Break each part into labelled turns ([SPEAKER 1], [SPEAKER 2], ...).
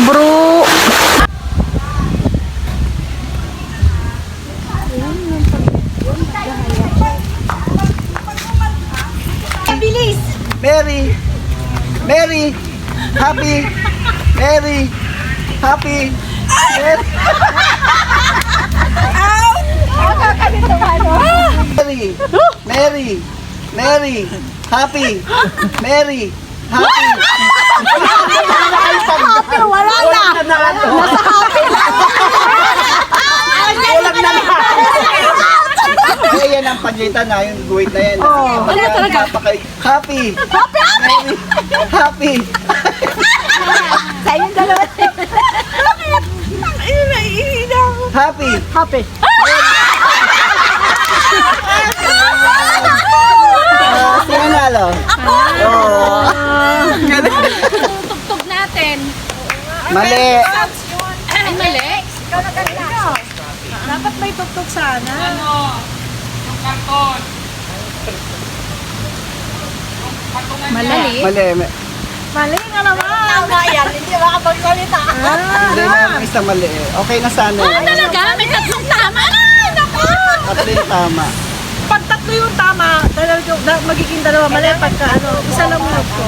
[SPEAKER 1] bro.
[SPEAKER 2] Bilis!
[SPEAKER 3] Mary! Mary! Happy! Mary! Happy! Mary! Mary! Mary! Mary! Happy! Mary! Happy!
[SPEAKER 2] Wala na! Nasa happy na!
[SPEAKER 3] Kulang na lang! Eh, yan ang pagitan na, yung guhit na yan.
[SPEAKER 2] Wala talaga.
[SPEAKER 3] Happy!
[SPEAKER 2] Happy!
[SPEAKER 3] Mary! Happy!
[SPEAKER 2] Sa inyong dalawa. Bakit? Ay, naiinig ako.
[SPEAKER 3] Happy!
[SPEAKER 2] Happy.
[SPEAKER 3] Sino nalo?
[SPEAKER 2] Ako!
[SPEAKER 4] Tugtog natin.
[SPEAKER 3] Mali!
[SPEAKER 4] Ay, mali.
[SPEAKER 2] Dapat may tugtog sana.
[SPEAKER 4] Mali.
[SPEAKER 3] Mali.
[SPEAKER 2] Mali nga naman. Tama yan. Hindi makapagsalita.
[SPEAKER 3] Hindi na isang mali. Okay na sana.
[SPEAKER 4] Talaga? May tatlong tama. Ay, naku.
[SPEAKER 3] Tatlo yung tama.
[SPEAKER 2] Pag tatlo yung tama, magiging dalawa mali. Pagka isa lang mo ko.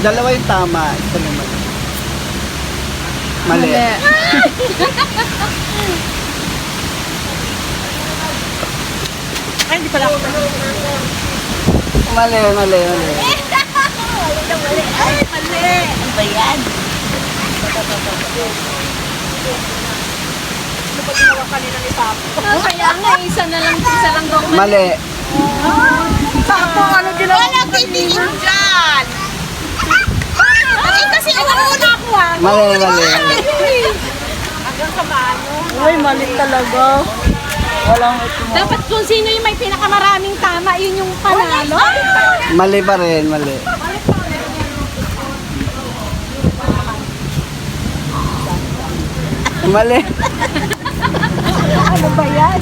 [SPEAKER 3] Dalawa yung tama. Isa yung mali. Mali.
[SPEAKER 2] Ay, hindi pala ako.
[SPEAKER 3] Mali.
[SPEAKER 2] Mali. Ay, mali. Ano ba yan? Ano ba ginawa kanina ni Papo?
[SPEAKER 4] Kaya nga, isa lang daw mali.
[SPEAKER 3] Mali.
[SPEAKER 2] Papo, ano ginawa? Wala titingin dyan! Ay, kasi una ako ah.
[SPEAKER 3] Mali.
[SPEAKER 2] Hanggang sa maano. Uy, mali talaga. Walang
[SPEAKER 4] Dapat kung sino yung may pinakamaraming tama, yun yung panalo.
[SPEAKER 3] Mali pa rin. Mali. Mali.
[SPEAKER 2] ano ba yan?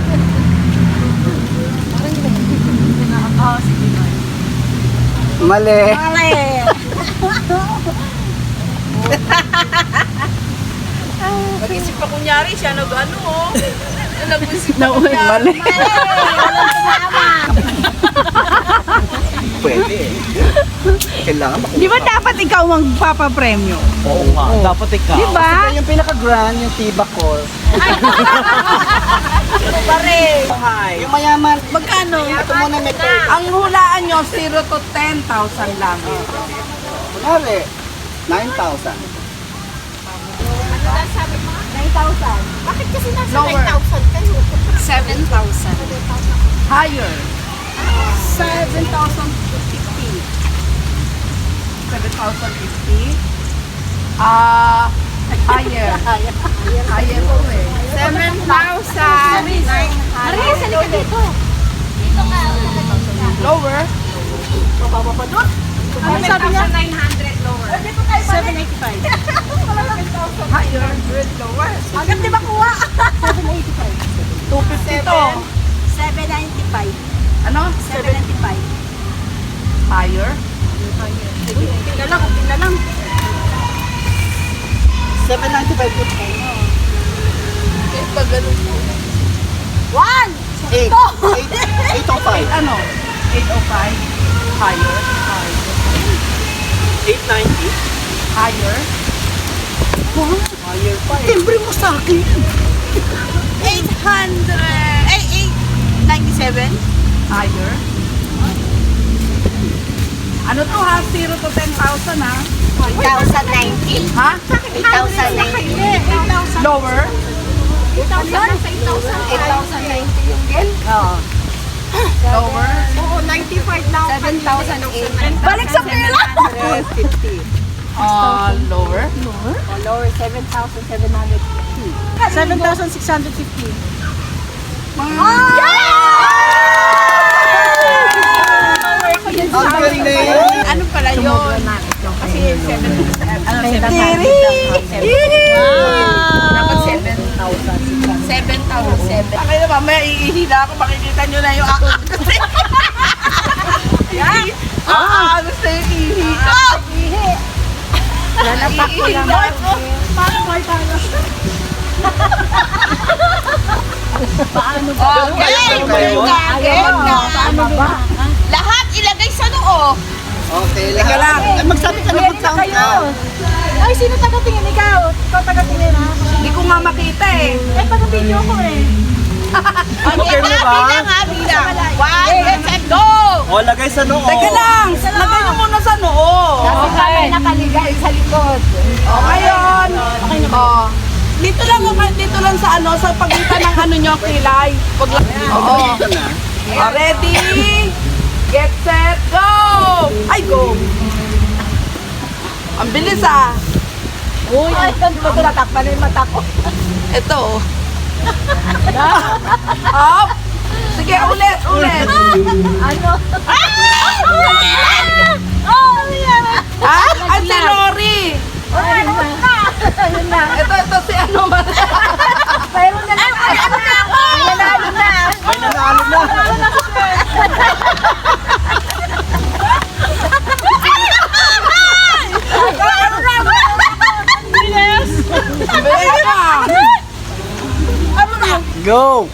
[SPEAKER 3] Mali.
[SPEAKER 2] Mali. Nag-isip pa kunyari siya nag-ano oh. Nag-isip pa kunyari.
[SPEAKER 3] Mali. Pwede. Kailangan makuha.
[SPEAKER 1] Di ba dapat ikaw magpapapremyo?
[SPEAKER 3] Oo nga. Dapat ikaw.
[SPEAKER 1] Di ba?
[SPEAKER 3] Kasi yung pinaka-grand, yung Tibacol.
[SPEAKER 2] Pare.
[SPEAKER 3] Yung mayaman.
[SPEAKER 2] Magkano?
[SPEAKER 3] Ito muna may
[SPEAKER 1] Ang hulaan nyo, 0 to 10,000 lang.
[SPEAKER 3] Kunwari, 9,000.
[SPEAKER 2] 9,000. Bakit kasi nasa
[SPEAKER 1] Lower.
[SPEAKER 2] 9,000 kayo?
[SPEAKER 4] 7,000.
[SPEAKER 1] Higher.
[SPEAKER 2] 7,050.
[SPEAKER 1] 7,050. Higher. Higher po eh. 7,000.
[SPEAKER 4] Maria, sali ka dito.
[SPEAKER 1] Lower.
[SPEAKER 2] Mababa pa doon. Ano sabi niya?
[SPEAKER 4] 7,900 lower.
[SPEAKER 2] Dito tayo 785.
[SPEAKER 1] Higher. Lower.
[SPEAKER 2] Agad di ba kuha? 785.
[SPEAKER 1] 250 to.
[SPEAKER 2] 795.
[SPEAKER 1] Ano?
[SPEAKER 2] 795.
[SPEAKER 1] Higher.
[SPEAKER 2] Tingnan lang.
[SPEAKER 3] 795 good.
[SPEAKER 1] Pag ganun po.
[SPEAKER 2] 1!
[SPEAKER 3] 805.
[SPEAKER 1] Ano? 805. Higher.
[SPEAKER 3] 890.
[SPEAKER 1] Higher.
[SPEAKER 3] Higher pa eh.
[SPEAKER 2] Timbre mo sa akin. 897.
[SPEAKER 1] Higher. Ano to ha? 0 to 10,000 ha?
[SPEAKER 2] 8,090.
[SPEAKER 1] Ha?
[SPEAKER 2] 8,090.
[SPEAKER 1] Lower?
[SPEAKER 2] 8,090 yung gen?
[SPEAKER 1] Oo. Lower?
[SPEAKER 2] Oo, 95 na ako.
[SPEAKER 4] 7,000.
[SPEAKER 2] Balik sa pera!
[SPEAKER 3] 350.
[SPEAKER 1] Lower?
[SPEAKER 2] Lower, 7,750. 7,650.
[SPEAKER 3] Ang galing!
[SPEAKER 1] Ano pala yun?
[SPEAKER 2] Kasi 7,000.
[SPEAKER 1] Ano?
[SPEAKER 2] 7,000.
[SPEAKER 1] Dapat 7,000. Ang kaya mamaya iihila ako, makikita nyo na yung ako. Yan! Ano sa yung ihi? Lalapak ko lang.
[SPEAKER 3] Okay,
[SPEAKER 1] Lahat ilagay sa noo.
[SPEAKER 3] Okay, lahat. Magsabi ka na mag-count ka.
[SPEAKER 2] Ay, sino taga-tingin? Ikaw? Ikaw taga-tingin, ha?
[SPEAKER 1] Hindi ko nga makita eh.
[SPEAKER 2] Eh, taga-video ko eh.
[SPEAKER 3] Okay mo ba?
[SPEAKER 1] Bilang. 1, let's go!
[SPEAKER 3] O, lagay sa noo.
[SPEAKER 1] Teka lang, lagay nyo muna sa noo.
[SPEAKER 4] Kami nakaligay sa likod.
[SPEAKER 1] O, ngayon. O, dito lang sa sa pagitan ng nyo, kilay. Wag lang. Oo.
[SPEAKER 3] Dito na.
[SPEAKER 1] O, ready? Get set, go! Ay, go! Ang bilis ah.
[SPEAKER 2] Uy, ay, ganito ko natakpan na yung mata ko.
[SPEAKER 1] Ito. Up. Sige, ulit.
[SPEAKER 2] Ano?
[SPEAKER 1] Ha? Ay, si Lori.
[SPEAKER 2] Ayun na.
[SPEAKER 1] Ito si ano man.
[SPEAKER 2] Mayroon na lang. Nanalo na.
[SPEAKER 3] Ay, nanalo na. Go!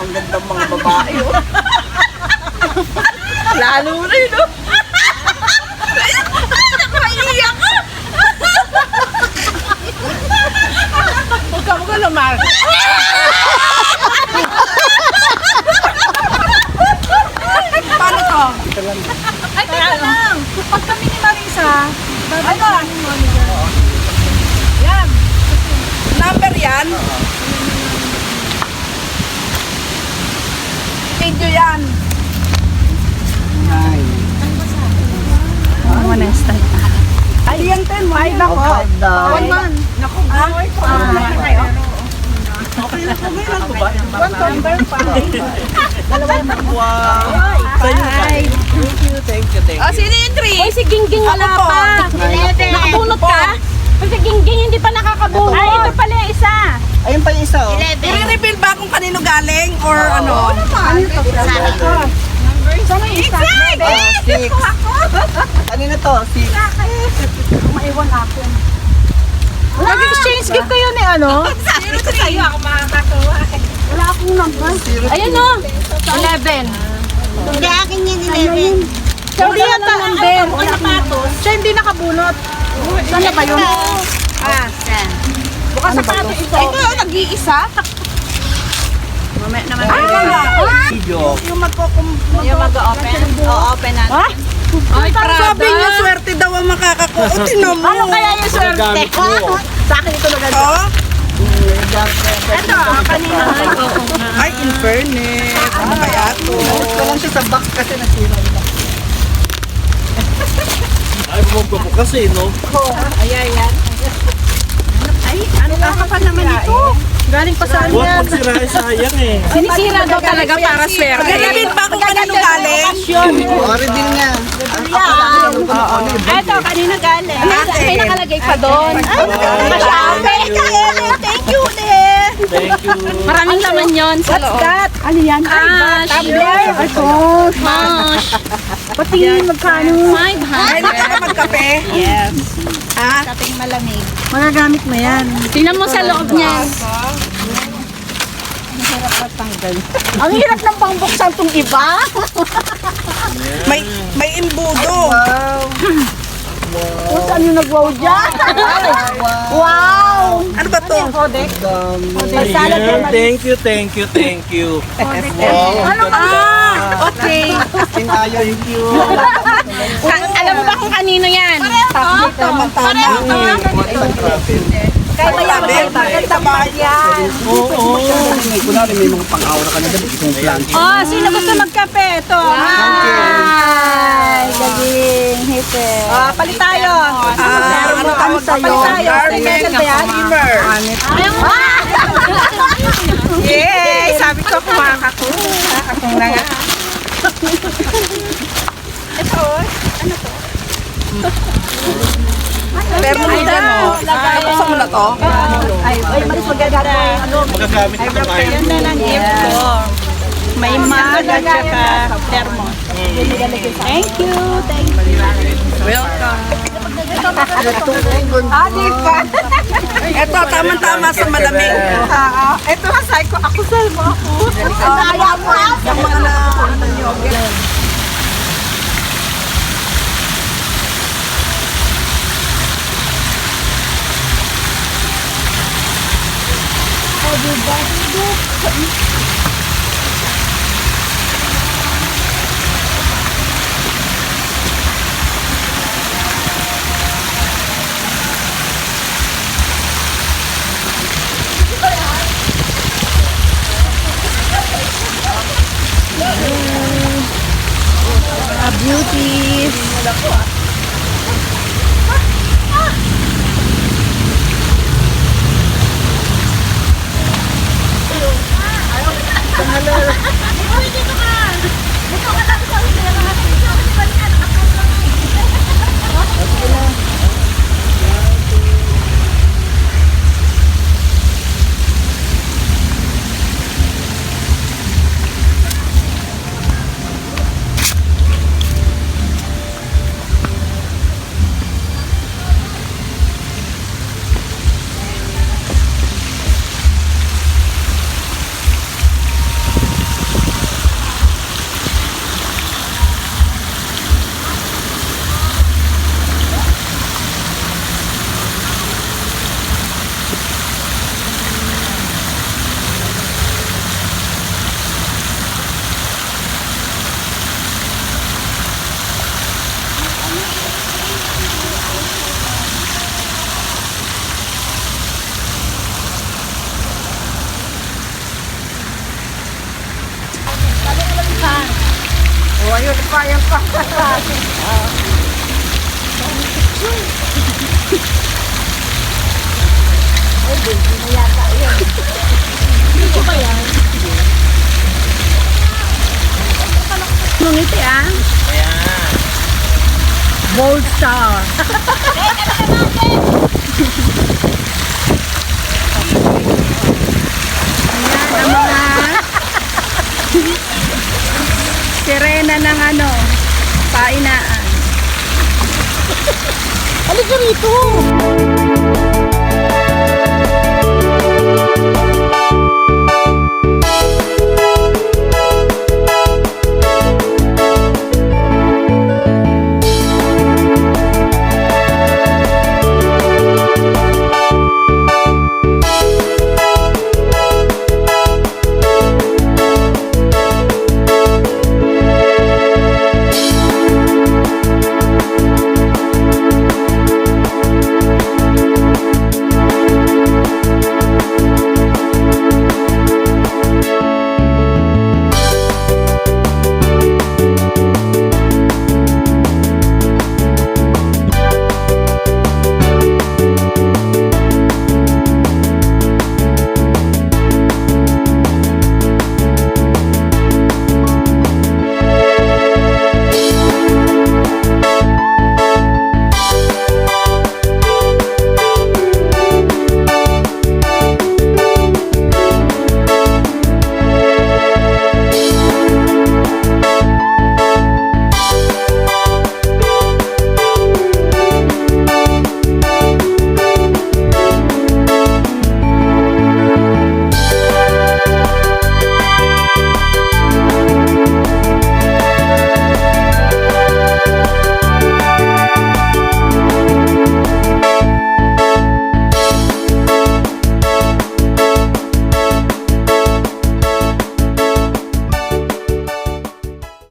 [SPEAKER 3] Ang ganda mga babae, oh.
[SPEAKER 1] Lalo rin, no? Nakaiyak ka! Huwag ka lumar. Paano to?
[SPEAKER 2] Ay, teka lang. Pag kami ni Marisa,
[SPEAKER 1] Ano?
[SPEAKER 2] yan.
[SPEAKER 1] Number yan? Video yan. Ay, yan 10. Ay, nako.
[SPEAKER 3] Five daw.
[SPEAKER 1] One man. Nako, boy. Oh, sino yung 3?
[SPEAKER 4] Uy, si Gingging wala
[SPEAKER 1] Ako po.
[SPEAKER 4] pa.
[SPEAKER 3] 11.
[SPEAKER 4] Nakabunot ka? Uy, si Gingging hindi pa nakakabunot. Ay, ito pala yung isa.
[SPEAKER 3] Ayun pa yung isa, oh.
[SPEAKER 1] I-reveal ba kung kanino galing or ano?
[SPEAKER 2] Sana yung isa.
[SPEAKER 3] Six. Kanina to? Six.
[SPEAKER 2] Maiwan ako. Nag-exchange gift kayo ni ano?
[SPEAKER 1] Sino sa'yo? Ako makakatawa.
[SPEAKER 2] Wala akong number.
[SPEAKER 4] Ayun o. 11.
[SPEAKER 1] Hindi akin yung 11.
[SPEAKER 2] Siya hindi yata number. Siya hindi nakabunot. Sana ba yun? Bukas sa pato ito.
[SPEAKER 1] Ito, nag-iisa? Mamaya naman.
[SPEAKER 3] Video.
[SPEAKER 1] Yung mag-open? O-open natin.
[SPEAKER 2] Ha?
[SPEAKER 1] Ay, sabi niyo, swerte daw ang makakakuha. Tinan mo.
[SPEAKER 2] Ano kaya yung swerte? Sa akin ito na ganito.
[SPEAKER 1] Oh?
[SPEAKER 2] Ito, kanina.
[SPEAKER 1] Ay, in fairness. Ano kaya to?
[SPEAKER 3] Ito lang siya sa box kasi nasira na.
[SPEAKER 5] Ay, bumagpa po kasi, no?
[SPEAKER 1] Ano ka pa naman ito?
[SPEAKER 2] Galing pa sa
[SPEAKER 5] Huwag magsirain, sayang eh.
[SPEAKER 4] Sinisira daw talaga para swerte.
[SPEAKER 1] Reveal ba kung kanino galing?
[SPEAKER 3] O, reveal niya.
[SPEAKER 4] Ito, kanina galing. May nakalagay pa doon.
[SPEAKER 1] Thank you, Len.
[SPEAKER 5] Thank you.
[SPEAKER 4] Maraming laman yon sa loob.
[SPEAKER 2] Ano yan?
[SPEAKER 4] Cash.
[SPEAKER 2] Tumbler. Ay, gosh.
[SPEAKER 4] Cash.
[SPEAKER 2] Patingin magkano.
[SPEAKER 1] 500. Ay, ka magkape? Yes. Ha?
[SPEAKER 2] Magagamit mo yan.
[SPEAKER 4] Tingnan mo sa loob niyan.
[SPEAKER 2] Ang hirap ng pangbuksan tong iba.
[SPEAKER 1] May imbudo.
[SPEAKER 2] Kung saan yung nag-wow dyan? Wow!
[SPEAKER 1] Ano ba to?
[SPEAKER 5] Thank you. Wow, ang ganda.
[SPEAKER 1] Okay.
[SPEAKER 3] Tinayo. Thank you.
[SPEAKER 4] Alam mo ba kung kanino yan?
[SPEAKER 1] Tama-tama.
[SPEAKER 2] Kahit mayaman kayo, sa bahay yan.
[SPEAKER 5] Oo.
[SPEAKER 3] Kunwari may mga pang-aura ka na dyan. Itong plan.
[SPEAKER 2] Oh, sino gusto magkape? Ito. Hi! Galing. Hite. Palit tayo.
[SPEAKER 1] Ano tawag
[SPEAKER 2] Palit tayo. Single ba yan?
[SPEAKER 1] Yay! Sabi ko kumakakuha. Ako na nga. Pero mo dyan, oh. Nabuksan mo na to?
[SPEAKER 2] Ay, malis magagamit.
[SPEAKER 5] Magagamit ito tayo.
[SPEAKER 1] Yan na lang gift ko. May mug at saka thermos.
[SPEAKER 2] Thank you. Thank you.
[SPEAKER 1] Welcome.
[SPEAKER 2] Ah, di ba?
[SPEAKER 1] Ito, tama-tama sa malamig.
[SPEAKER 2] Ito nga, sabi ko, ako salmo ako.
[SPEAKER 1] Yung mga na, ano nyo.
[SPEAKER 2] Beauties. Oh, ayun pa, yan pa. Ngiti ah.
[SPEAKER 5] Ayan.
[SPEAKER 2] Gold star. Ayan, ang mga sirena ng ano, painaan. Halika rito!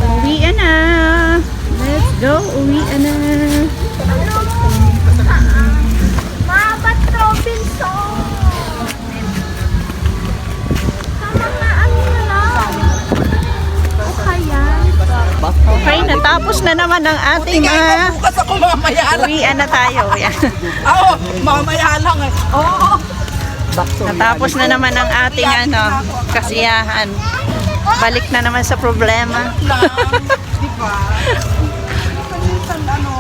[SPEAKER 2] Uwian na. Let's go. Uwian na.
[SPEAKER 4] Mabat Robinson! Kamangaan mo lang. O kaya?
[SPEAKER 2] Okay, natapos na naman ang ating
[SPEAKER 1] Bukas ako mamaya lang.
[SPEAKER 2] uwian na tayo. Yan.
[SPEAKER 1] Oo, mamaya lang eh. Oo.
[SPEAKER 2] Natapos na naman ang ating ano, kasiyahan. Balik na naman sa problema.
[SPEAKER 1] Lang. Di ba? Minsan ano,